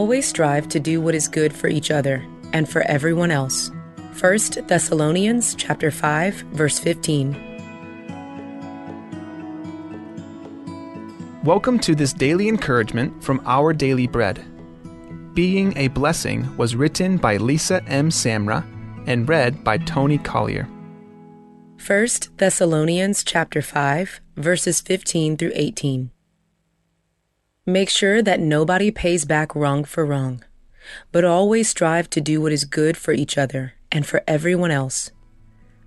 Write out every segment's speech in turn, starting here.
always strive to do what is good for each other and for everyone else. 1 Thessalonians chapter 5, verse 15. Welcome to this daily encouragement from Our Daily Bread. Being a Blessing was written by Lisa M. Samra and read by Tony Collier. 1 Thessalonians chapter 5, verses 15 through 18. Make sure that nobody pays back wrong for wrong, but always strive to do what is good for each other and for everyone else.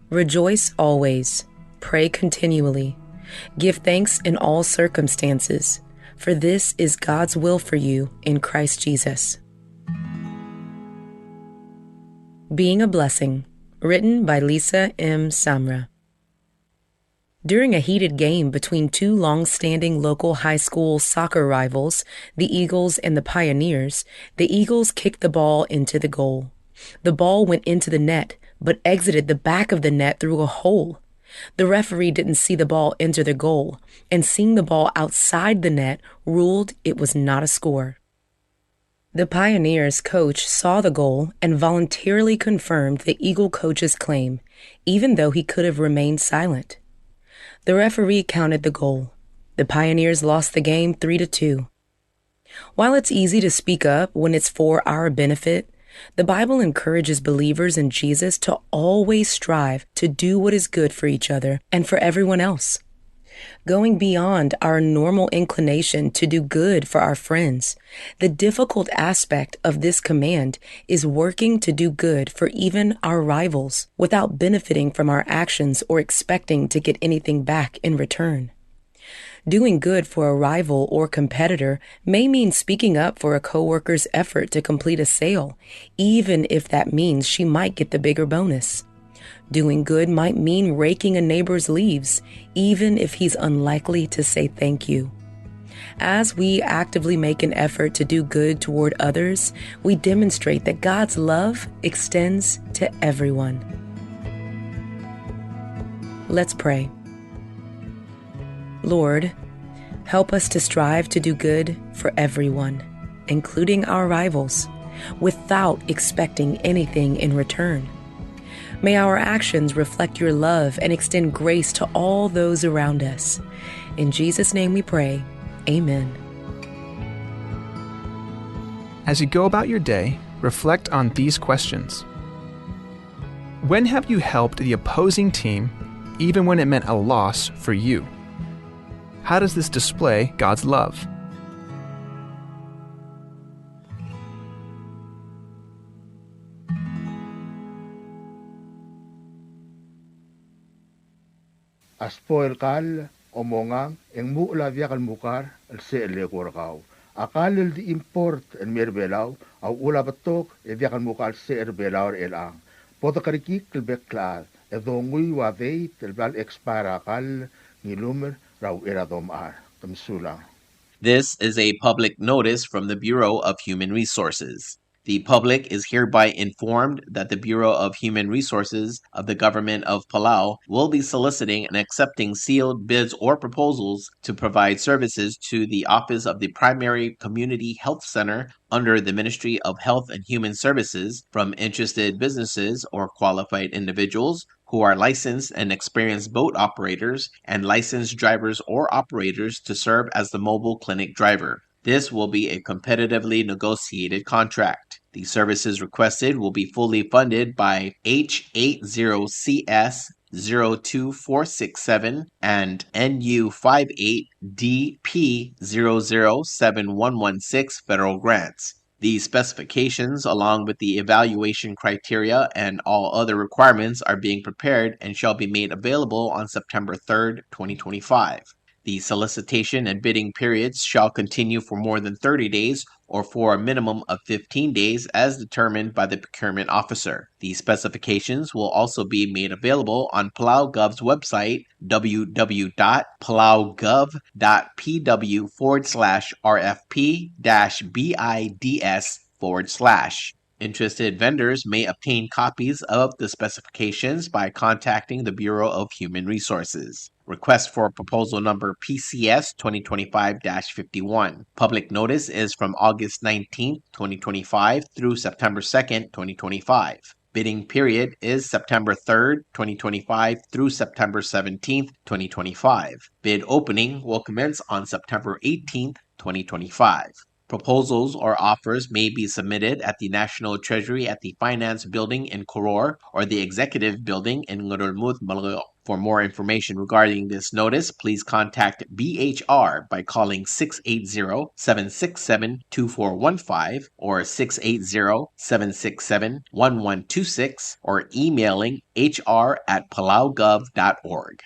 Rejoice always, pray continually, give thanks in all circumstances, for this is God's will for you in Christ Jesus. Being a Blessing, written by Lisa M. Samra. During a heated game between two long-standing local high school soccer rivals, the Eagles and the Pioneers, the Eagles kicked the ball into the goal. The ball went into the net, but exited the back of the net through a hole. The referee didn't see the ball enter the goal, and seeing the ball outside the net ruled it was not a score. The Pioneers coach saw the goal and voluntarily confirmed the Eagle coach's claim, even though he could have remained silent. The referee counted the goal. The Pioneers lost the game 3-2. While it's easy to speak up when it's for our benefit, the Bible encourages believers in Jesus to always strive to do what is good for each other and for everyone else. Going beyond our normal inclination to do good for our friends, the difficult aspect of this command is working to do good for even our rivals without benefiting from our actions or expecting to get anything back in return. Doing good for a rival or competitor may mean speaking up for a coworker's effort to complete a sale, even if that means she might get the bigger bonus. Doing good might mean raking a neighbor's leaves, even if he's unlikely to say thank you. As we actively make an effort to do good toward others, we demonstrate that God's love extends to everyone. Let's pray. Lord, help us to strive to do good for everyone, including our rivals, without expecting anything in return. May our actions reflect your love and extend grace to all those around us. In Jesus' name we pray. Amen. As you go about your day, reflect on these questions. When have you helped the opposing team, even when it meant a loss for you? How does this display God's love? Aspoil kal omongang eng mula viakal mukar el se le korkau. Akal el di import en merbelau au ula batok e viakal mukar se erbelau elang. Poto karikik el beklar e dongui wa veit el val expara kal nilumer rau eradom ar. Tamsulang. This is a public notice from the Bureau of Human Resources. The public is hereby informed that the Bureau of Human Resources of the Government of Palau will be soliciting and accepting sealed bids or proposals to provide services to the Office of the Primary Community Health Center under the Ministry of Health and Human Services from interested businesses or qualified individuals who are licensed and experienced boat operators and licensed drivers or operators to serve as the mobile clinic driver. This will be a competitively negotiated contract. The services requested will be fully funded by H80CS 02467 and NU58DP 007116 federal grants. The specifications, along with the evaluation criteria and all other requirements, are being prepared and shall be made available on September 3rd, 2025. The solicitation and bidding periods shall continue for more than 30 days or for a minimum of 15 days as determined by the procurement officer. The specifications will also be made available on Palau Gov's website, www.palaugov.pw/RFP-BIDS/. Interested vendors may obtain copies of the specifications by contacting the Bureau of Human Resources. Request for proposal number PCS 2025-51. Public notice is from August 19th, 2025 through September 2nd, 2025. Bidding period is September 3rd, 2025 through September 17th, 2025. Bid opening will commence on September 18th, 2025. Proposals or offers may be submitted at the National Treasury at the Finance Building in Koror or the Executive Building in Ngurulmud, Malayo. For more information regarding this notice, please contact BHR by calling 680-767-2415 or 680-767-1126 or emailing hr@palaugov.org.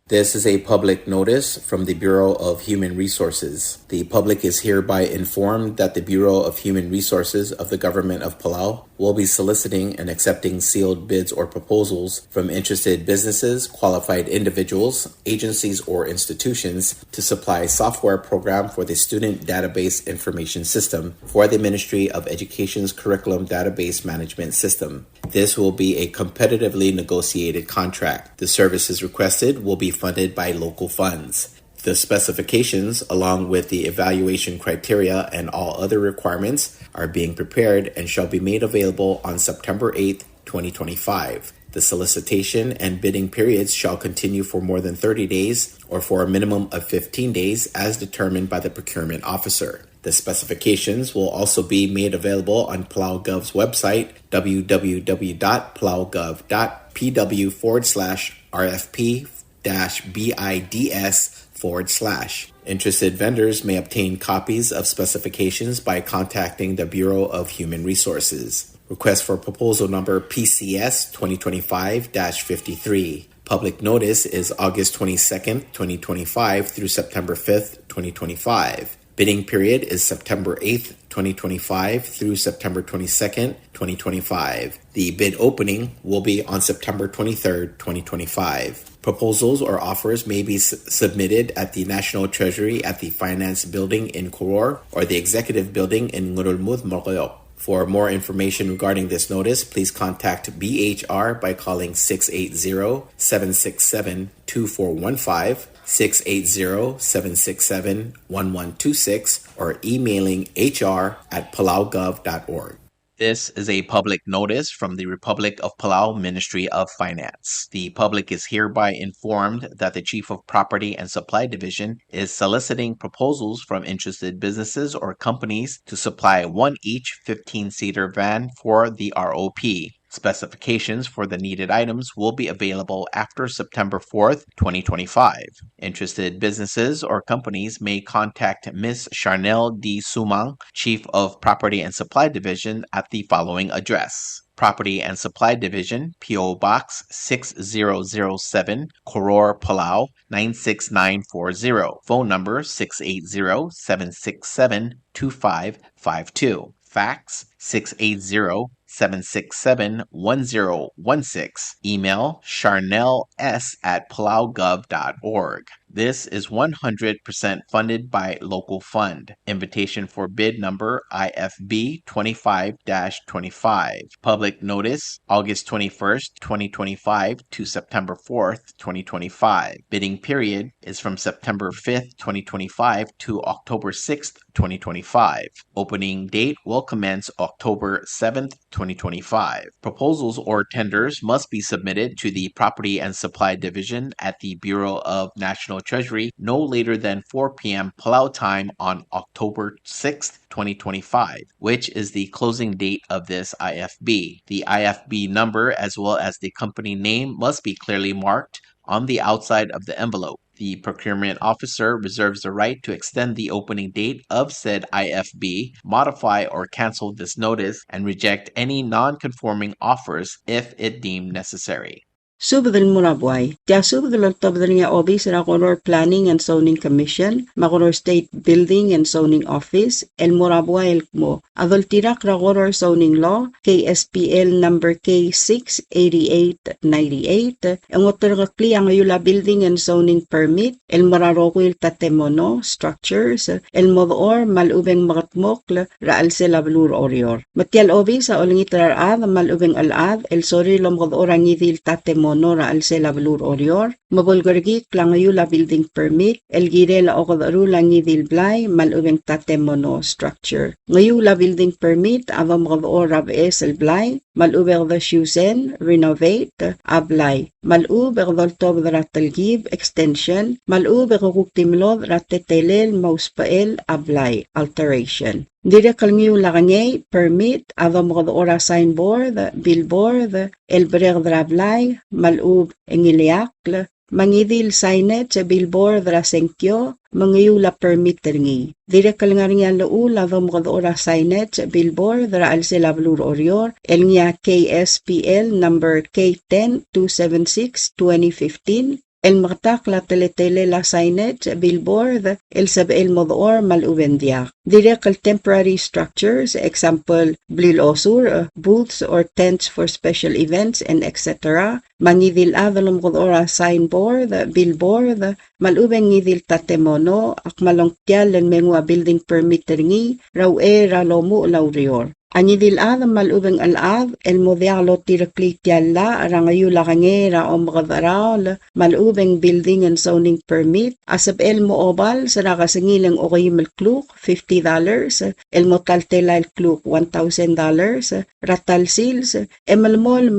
This is a public notice from the Bureau of Human Resources. The public is hereby informed that the Bureau of Human Resources of the Government of Palau will be soliciting and accepting sealed bids or proposals from interested businesses, qualified individuals, agencies, or institutions to supply software program for the Student Database Information System for the Ministry of Education's Curriculum Database Management System. This will be a competitively negotiated contract. The services requested will be funded by local funds. The specifications, along with the evaluation criteria and all other requirements, are being prepared and shall be made available on September 8th, 2025. The solicitation and bidding periods shall continue for more than 30 days or for a minimum of 15 days as determined by the procurement officer. The specifications will also be made available on PalauGov's website, www.palauGov.pw/RFP-BIDS/. Interested vendors may obtain copies of specifications by contacting the Bureau of Human Resources. Request for proposal number PCS 2025-53. Public notice is August 22nd, 2025 through September 5th, 2025. Bidding period is September 8th, 2025 through September 22nd, 2025. The bid opening will be on September 23rd, 2025. Proposals or offers may be submitted at the National Treasury at the Finance Building in Koror or the Executive Building in Ngurulmud, Malayo. For more information regarding this notice, please contact BHR by calling 680-767-2415, 680-767-1126, or emailing hr@palaugov.org. This is a public notice from the Republic of Palau Ministry of Finance. The public is hereby informed that the Chief of Property and Supply Division is soliciting proposals from interested businesses or companies to supply one each 15-seater van for the ROP. Specifications for the needed items will be available after September 4th, 2025. Interested businesses or companies may contact Ms. Charnel D. Sumang, Chief of Property and Supply Division, at the following address. Property and Supply Division, P.O. Box 6007, Koror, Palau 96940. Phone number 680-767-2552. Fax 680-767-1016. Email charnels@palaugov.org. This is 100% funded by local fund. Invitation for bid number IFB 25-25. Public notice August 21st, 2025 to September 4th, 2025. Bidding period is from September 5th, 2025 to October 6th, 2025. Opening date will commence October 7th, 2025. Proposals or tenders must be submitted to the Property and Supply Division at the Bureau of National Treasury no later than 4 p.m. Palau time on October 6th, 2025, which is the closing date of this IFB. The IFB number as well as the company name must be clearly marked on the outside of the envelope. The procurement officer reserves the right to extend the opening date of said IFB, modify or cancel this notice, and reject any non-conforming offers if it deemed necessary. Subadal Murabuay, Tia Subadal Tabdania Office, Racolor Planning and Zoning Commission, Macolor State Building and Zoning Office, El Murabuay Mo, Adoltirak Racolor Zoning Law, KSPL number K68898, ang Otorgakli ang Ayula Building and Zoning Permit, El Mararoquil Tatemono, Structures, El Modor, Malubeng Makatmokl, Raal Selablur Orior. Matial Office, sa Olingit Rarad, Malubeng Alad, El Sori Lomodorangidil Tatemono, tatemono ra alsela blur orior, mabulgargi klangayula building permit, elgire la okadaru langidil blay, malubeng tatemono structure. Ngayula building permit, avam rab esel blay, malubeng the shusen, renovate, ablay. Malub erdoltob ratalgib, extension, malub eruktimlod ratetelel, mauspael, ablay, alteration. Dire kalngiu lagangay, permit, avam ora signboard, billboard, elbrer drablay, malub engiliakl, mangidil signage, billboard rasenkyo, mangiu la permit ringi. Dire kalngaringan laul, avam ora signage, billboard ra alsela blur orior, elnya KSPL number K10 276 2015, el martak la teletele la signage, billboard, el sabel modor malubendiak. Direct temporary structures, example, blilosur, booths or tents for special events, and etc. Mangidil avalom modora signboard, billboard, malubeng ngidil tatemono, akmalongtial len mengua building permit ringi, raw ralomu laurior. Anidil adam malubeng alab, el modialo tirakli tiala, rangayu lakangera o makadaral, malubeng building and zoning permit, asab el moobal, sarakasangilang okayim el kluk, $50, el motaltela el kluk, $1,000, ratal sils, emalmol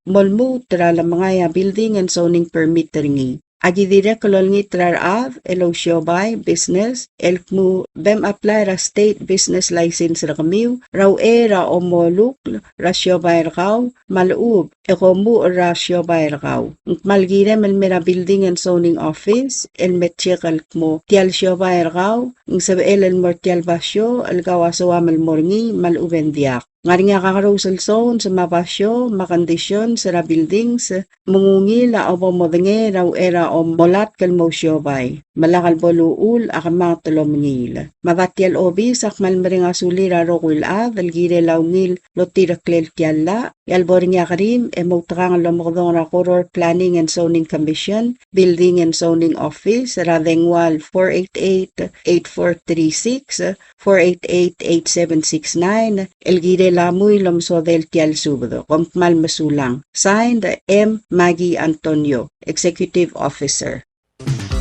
molmu tra la mga building and zoning permit ringi. Agidire kolongi trar av, elo siobay, business, elkmu bem apply ra state business license ra kamiw, raw ra o moluk, ra siobay rakaw, malub, ekomu ra siobay rakaw. Malgire melmera building and zoning office, el metchekal kmo, tial siobay rakaw, ng sabel el mortial basyo, el gawasawa melmorngi, malubendiak. Ngari nga kakarusal zone sa mapasyo, makondisyon sa buildings, mungungi la o pomodenge raw era o molat kalmosyobay. Malakal boluul akamang tulomngil. Mabatial obi sakmal meringa sulira rokul dalgire laungil lotiraklel tiala. Yalboring yakarim emoutrang lomordong rakoror Planning and Zoning Commission, Building and Zoning Office, Radengwal 488-8436, 488-8769, Elgire Lamuy Lomso del Tial Subdo, Kompmal Masulang. Signed, M. Maggie Antonio, Executive Officer.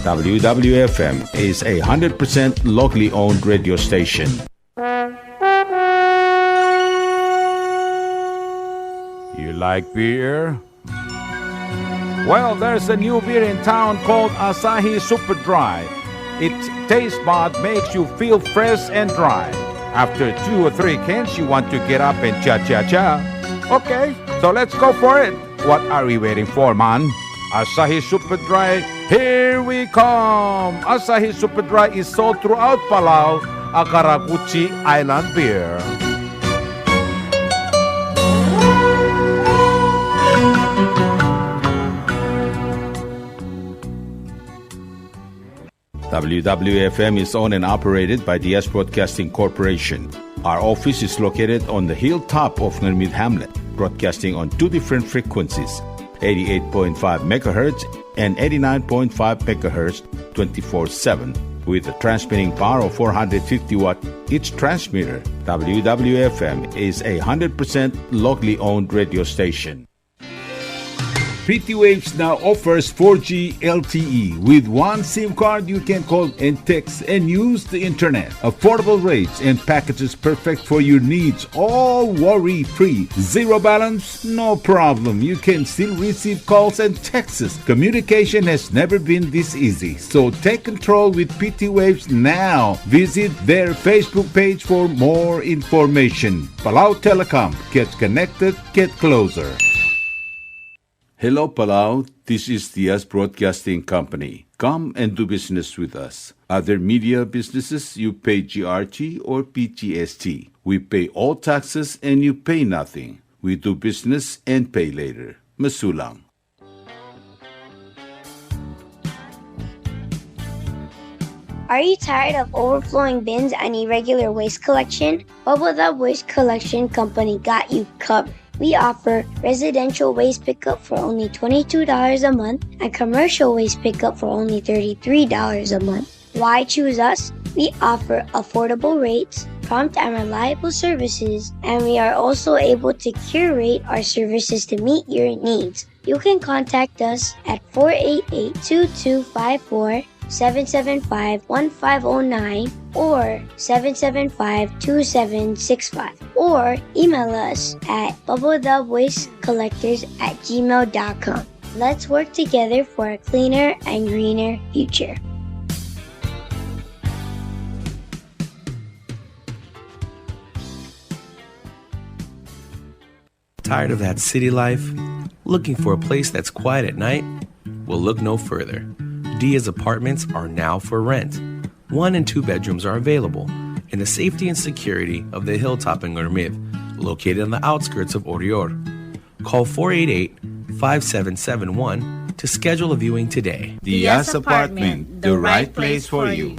WWFM is a 100% locally owned radio station. You like beer? Well, there's a new beer in town called Asahi Super Dry. Its taste bud makes you feel fresh and dry. After 2 or 3 cans, you want to get up and cha-cha-cha. Okay, so let's go for it. What are we waiting for, man? Asahi Super Dry, here we come! Asahi Super Dry is sold throughout Palau, a Karaguchi Island beer. WWFM is owned and operated by the S Broadcasting Corporation. Our office is located on the hilltop of Nurmid Hamlet, broadcasting on 2 different frequencies, 88.5 MHz and 89.5 MHz 24/7, with a transmitting power of 450 watt each transmitter. WWFM is a 100% locally owned radio station. PT Waves now offers 4G LTE. With one SIM card, you can call and text and use the internet. Affordable rates and packages perfect for your needs. All worry-free. Zero balance? No problem. You can still receive calls and texts. Communication has never been this easy. So take control with PT Waves now. Visit their Facebook page for more information. Palau Telecom. Get connected, get closer. Hello, Palau. This is the S Broadcasting Company. Come and do business with us. Other media businesses, you pay GRT or PGST. We pay all taxes and you pay nothing. We do business and pay later. Masulang. Are you tired of overflowing bins and irregular waste collection? Bubble Up Waste Collection Company got you covered. We offer residential waste pickup for only $22 a month and commercial waste pickup for only $33 a month. Why choose us? We offer affordable rates, prompt and reliable services, and we are also able to curate our services to meet your needs. You can contact us at 488-2254, 775-1509, or 775-2765, or email us at bubblethewastecollectors@gmail.com. Let's work together for a cleaner and greener future. Tired of that city life? Looking for a place that's quiet at night? Well, look no further. Dia's apartments are now for rent. 1 and 2 bedrooms are available in the safety and security of the hilltop in Gurmid, located on the outskirts of Orior. Call 488-5771 to schedule a viewing today. Dia's apartment, the right place for you.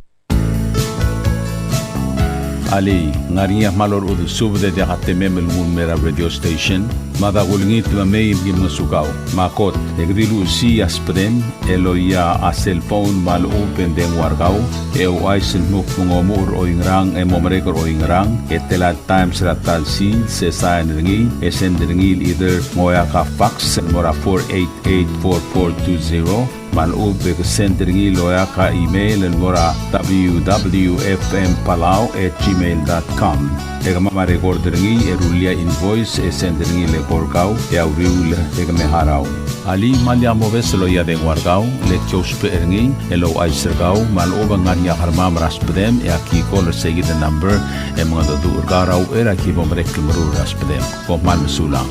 Ali, ngariya malor udu subde de hatte memel mun mera radio station. Mada gulngit ma may gim sugaw. Makot, egdilu si aspren, eloya a cellphone mal open den wargaw. Eu aisen muk mungomur o ingrang e momrekor o ingrang. Etela times ratal si se sain ringi. Esen ringil either moya ka fax mora 488-4420. Malub ke sendringi loya ka email en mora www.fmpalau@gmail.com. Ega mama recordringi erulia invoice e sendringi le porkau e auriul ega meharau. Ali malia moves loya de wargau le chospe eringi elo aisergau maloba ngania harmam raspedem e aki call segi the number e mga do urgarau era ki bomrek mru raspedem ko mal sulang.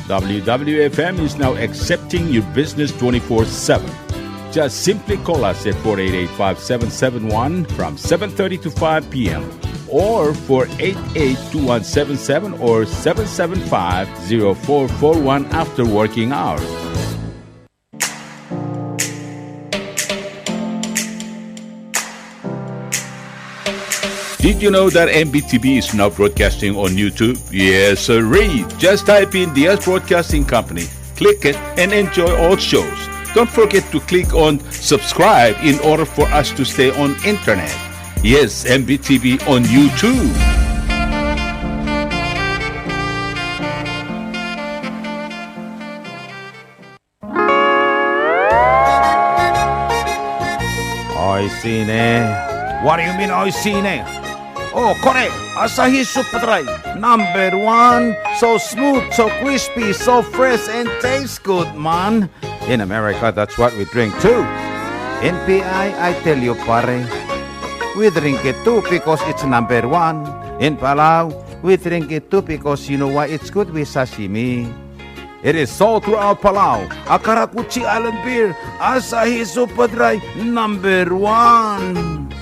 WWFM is now accepting your business 24/7. Just simply call us at 488-5771 from 7:30 to 5 p.m. or 488-2177 or 775-0441 after working hours. Did you know that MBTV is now broadcasting on YouTube? Yes, sirree. Just type in Diaz Broadcasting Company, click it, and enjoy all shows. Don't forget to click on subscribe in order for us to stay on internet. Yes, MBTV on YouTube. Oisine. What do you mean, oisine? Oh, correct. Asahi Super Dry. Number 1. So smooth, so crispy, so fresh, and tastes good, man. In America, that's what we drink too. In PI, I tell you, pare, we drink it too because it's number 1. In Palau, we drink it too because you know why it's good with sashimi. It is sold throughout Palau. Akarakuchi Island Beer. Asahi Super Dry. Number 1.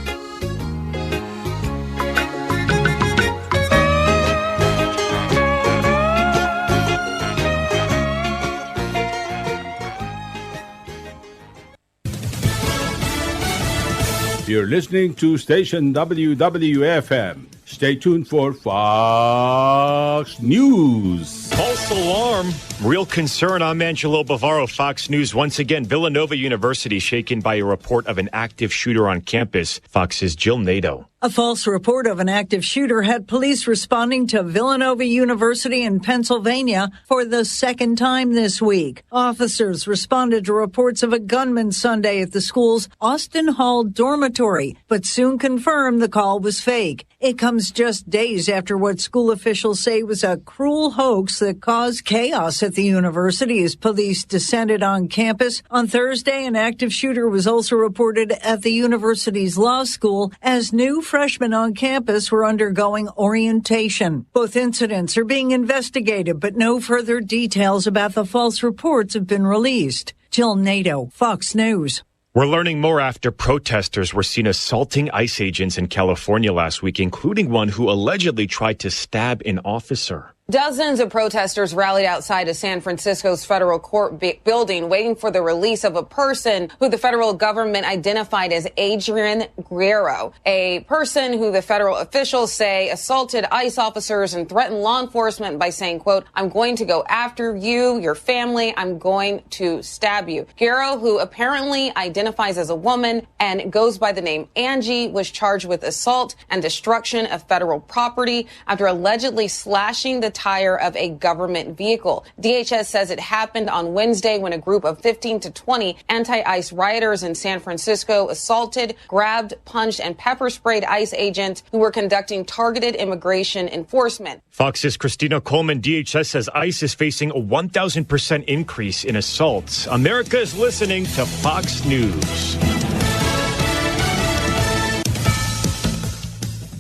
You're listening to station WWFM. Stay tuned for Fox News. False alarm. Real concern. I'm Angelo Bavaro, Fox News. Once again, Villanova University shaken by a report of an active shooter on campus. Fox's Jill Nadeau. A false report of an active shooter had police responding to Villanova University in Pennsylvania for the second time this week. Officers responded to reports of a gunman Sunday at the school's Austin Hall dormitory, but soon confirmed the call was fake. It comes just days after what school officials say was a cruel hoax that caused chaos at the university as police descended on campus. On Thursday, an active shooter was also reported at the university's law school as new freshmen on campus were undergoing orientation. Both incidents are being investigated, but no further details about the false reports have been released. Jill Nadeau, Fox News. We're learning more after protesters were seen assaulting ICE agents in California last week, including one who allegedly tried to stab an officer. Dozens of protesters rallied outside of San Francisco's federal court building, waiting for the release of a person who the federal government identified as Adrian Guerrero, a person who the federal officials say assaulted ICE officers and threatened law enforcement by saying, quote, "I'm going to go after you, your family. I'm going to stab you." Guerrero, who apparently identifies as a woman and goes by the name Angie, was charged with assault and destruction of federal property after allegedly slashing the tire of a government vehicle. DHS says it happened on Wednesday when a group of 15 to 20 anti-ICE rioters in San Francisco assaulted, grabbed, punched, and pepper sprayed ICE agents who were conducting targeted immigration enforcement. Fox's Christina Coleman. DHS says ICE is facing a 1,000% increase in assaults. America is listening to Fox News.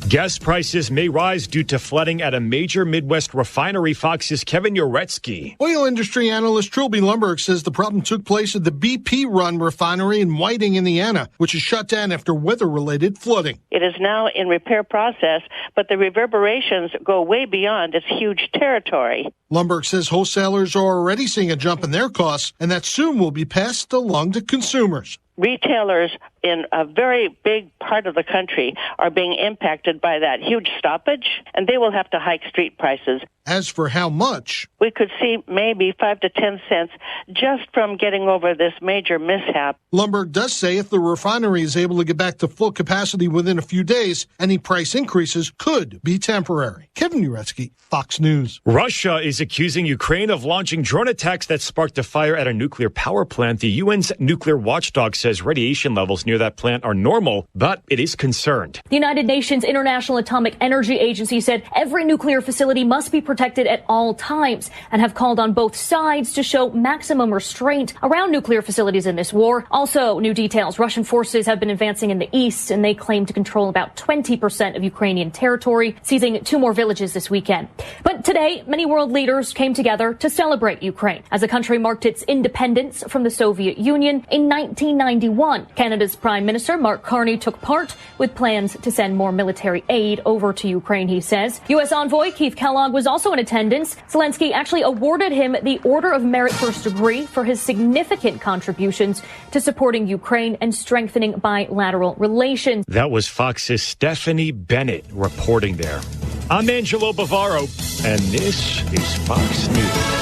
Gas prices may rise due to flooding at a major Midwest refinery. Fox's Kevin Uretsky. Oil industry analyst Trilby Lundberg says the problem took place at the BP-run refinery in Whiting, Indiana, which is shut down after weather-related flooding. It is now in repair process, but the reverberations go way beyond its huge territory. Lundberg says wholesalers are already seeing a jump in their costs, and that soon will be passed along to consumers. Retailers in a very big part of the country are being impacted by that huge stoppage, and they will have to hike street prices. As for how much, we could see maybe 5 to 10 cents just from getting over this major mishap. Lundberg does say if the refinery is able to get back to full capacity within a few days, any price increases could be temporary. Kevin Uretsky, Fox News. Russia is accusing Ukraine of launching drone attacks that sparked a fire at a nuclear power plant. The UN's nuclear watchdog says radiation levels near that plant are normal, but it is concerned. The United Nations International Atomic Energy Agency said every nuclear facility must be protected at all times and have called on both sides to show maximum restraint around nuclear facilities in this war. Also, new details. Russian forces have been advancing in the east, and they claim to control about 20% of Ukrainian territory, seizing 2 more villages this weekend. But today, many world leaders came together to celebrate Ukraine as the country marked its independence from the Soviet Union in 1991. Canada's Prime Minister Mark Carney took part with plans to send more military aid over to Ukraine, he says. U.S. envoy Keith Kellogg was also in attendance. Zelensky actually awarded him the Order of Merit First Degree for his significant contributions to supporting Ukraine and strengthening bilateral relations. That was Fox's Stephanie Bennett reporting there. I'm Angelo Bavaro, and this is Fox News.